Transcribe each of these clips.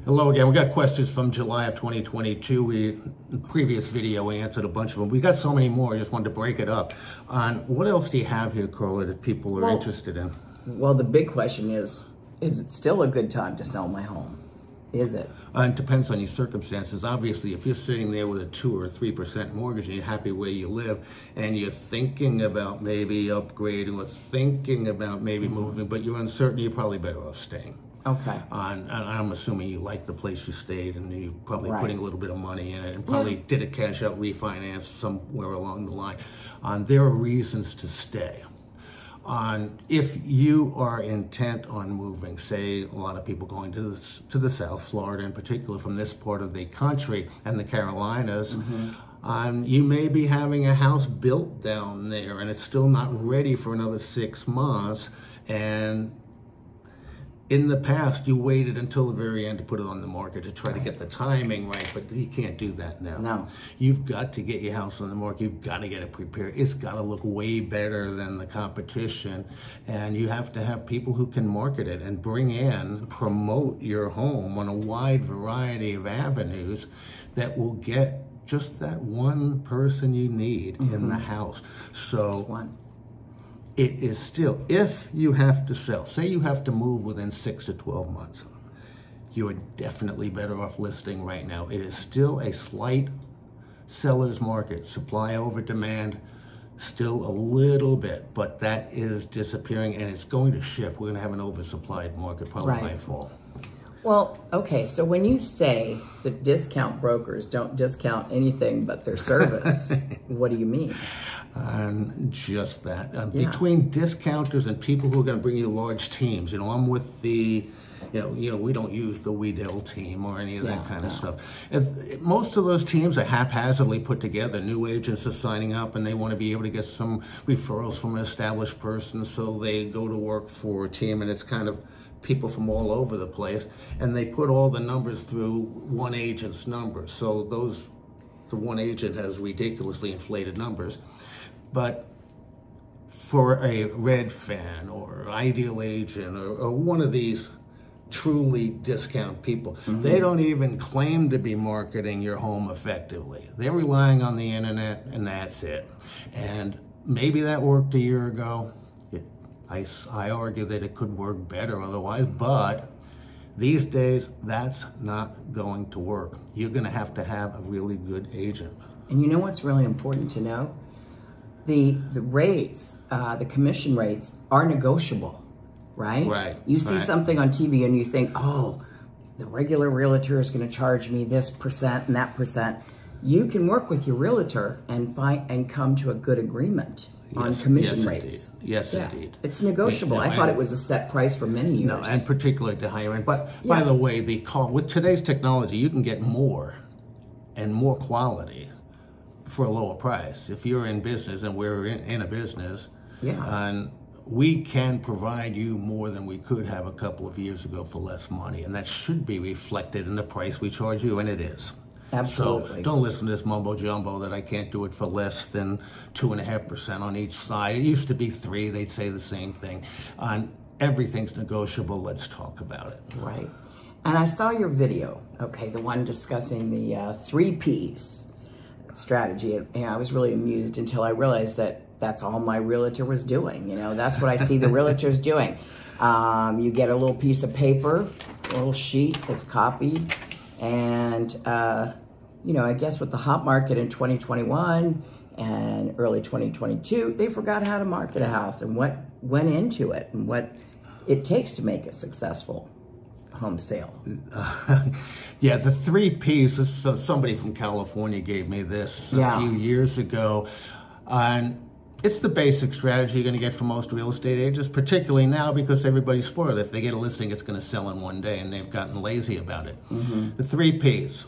Hello again. We got questions from July of 2022. In the previous video, we answered a bunch of them. We got so many more. I just wanted to break it up. On what else do you have here, Carla, that people are interested in? Well, the big question is it still a good time to sell my home? Is it? It depends on your circumstances. Obviously, if you're sitting there with a 2 or 3% mortgage and you're happy where you live and you're thinking about maybe upgrading or thinking about maybe moving, but you're uncertain, you're probably better off staying. Okay. And I'm assuming you like the place you stayed and you're probably putting a little bit of money in it and probably did a cash out refinance somewhere along the line. There are reasons to stay. If you are intent on moving, say a lot of people going to the South, Florida in particular, from this part of the country and the Carolinas, you may be having a house built down there and it's still not ready for another 6 months. And in the past, you waited until the very end to put it on the market to try to get the timing right, but you can't do that now. No. You've got to get your house on the market. You've got to get it prepared. It's got to look way better than the competition, and you have to have people who can market it and promote your home on a wide variety of avenues that will get just that one person you need in the house. So it is still, if you have to sell, say you have to move within 6 to 12 months, you are definitely better off listing right now. It is still a slight seller's market, supply over demand, still a little bit, but that is disappearing and it's going to shift. We're going to have an oversupplied market probably by fall. Well, okay, so when you say that discount brokers don't discount anything but their service, what do you mean? Just that. Between discounters and people who are going to bring you large teams, I'm with the, we don't use the Weedell team or any of that kind of stuff. Most of those teams are haphazardly put together. New agents are signing up and they want to be able to get some referrals from an established person, so they go to work for a team, and it's kind of people from all over the place, and they put all the numbers through one agent's numbers. So the one agent has ridiculously inflated numbers. But for a Redfin or Ideal Agent or one of these truly discount people, they don't even claim to be marketing your home effectively. They're relying on the internet, and that's it. And maybe that worked a year ago. I argue that it could work better otherwise, but these days that's not going to work. You're going to have a really good agent. And you know what's really important to know? The rates, the commission rates are negotiable, right? Right. You see something on TV and you think, oh, the regular realtor is going to charge me this percent and that percent. You can work with your realtor and come to a good agreement on commission rates. Yes, indeed. It's negotiable. I thought it was a set price for many years. No, and particularly at the higher end. But by the way, with today's technology, you can get more and more quality for a lower price. If you're in business, and we're in a business, and we can provide you more than we could have a couple of years ago for less money, and that should be reflected in the price we charge you, and it is. Absolutely. So don't listen to this mumbo jumbo that I can't do it for less than 2.5% on each side. It used to be 3. They'd say the same thing. Everything's negotiable. Let's talk about it. Right. And I saw your video, the one discussing the 3 Ps strategy. And I was really amused until I realized that that's all my realtor was doing. That's what I see the realtors doing. You get a little piece of paper, a little sheet that's copied, and I guess with the hot market in 2021 and early 2022, they forgot how to market a house and what went into it and what it takes to make a successful home sale. The 3 Ps, somebody from California gave me this a few years ago, and it's the basic strategy you're going to get from most real estate agents, particularly now because everybody's spoiled. If they get a listing, it's going to sell in one day, and they've gotten lazy about it. The 3 Ps,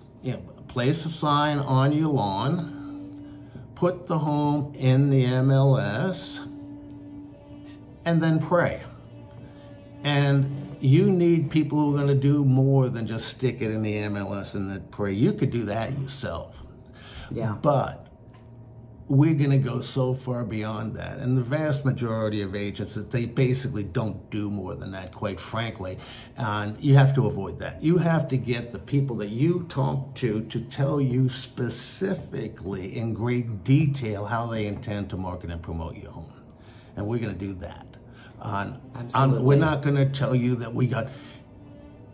place a sign on your lawn, put the home in the MLS, and then pray. And you need people who are going to do more than just stick it in the MLS and then pray. You could do that yourself. But we're going to go so far beyond that. And the vast majority of agents, that they basically don't do more than that, quite frankly. And you have to avoid that. You have to get the people that you talk to tell you specifically in great detail how they intend to market and promote your home. And we're going to do that. We're not going to tell you that we got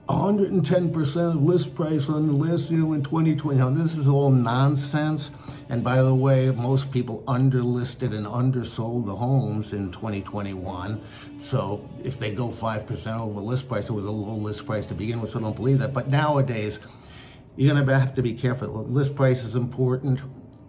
110% of list price on the list in 2020. Now, this is all nonsense. And by the way, most people underlisted and undersold the homes in 2021. So if they go 5% over list price, it was a low list price to begin with, so don't believe that. But nowadays, you're gonna have to be careful. List price is important.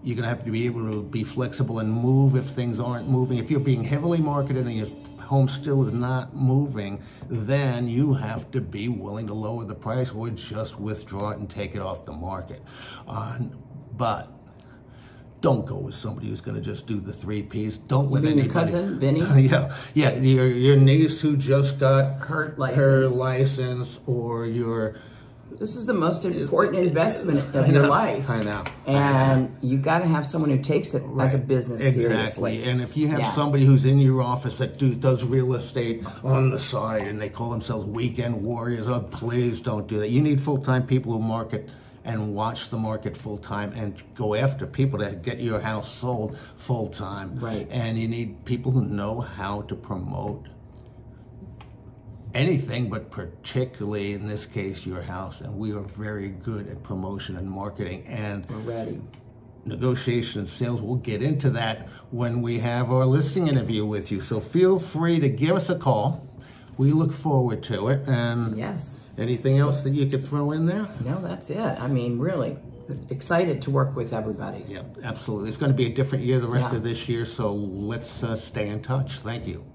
You're gonna have to be able to be flexible and move if things aren't moving. If you're being heavily marketed and your home still is not moving, then you have to be willing to lower the price or just withdraw it and take it off the market. But don't go with somebody who's going to just do the 3 Ps. Don't let anybody. Your cousin, Vinny? yeah. Your niece who just got her license, or your. This is the most important investment of your life. I know. And you got to have someone who takes it as a business seriously. Exactly. And if you have somebody who's in your office that does real estate on the side and they call themselves weekend warriors, oh, please don't do that. You need full-time people who market and watch the market full-time and go after people that get your house sold full-time. Right. And you need people who know how to promote anything, but particularly in this case, your house. And we are very good at promotion and marketing and we're ready. Negotiation and sales. We'll get into that when we have our listing interview with you. So feel free to give us a call. We look forward to it. And yes. Anything else that you could throw in there? No, that's it. I mean, really excited to work with everybody. Yeah, absolutely. It's going to be a different year the rest of this year, so let's stay in touch. Thank you.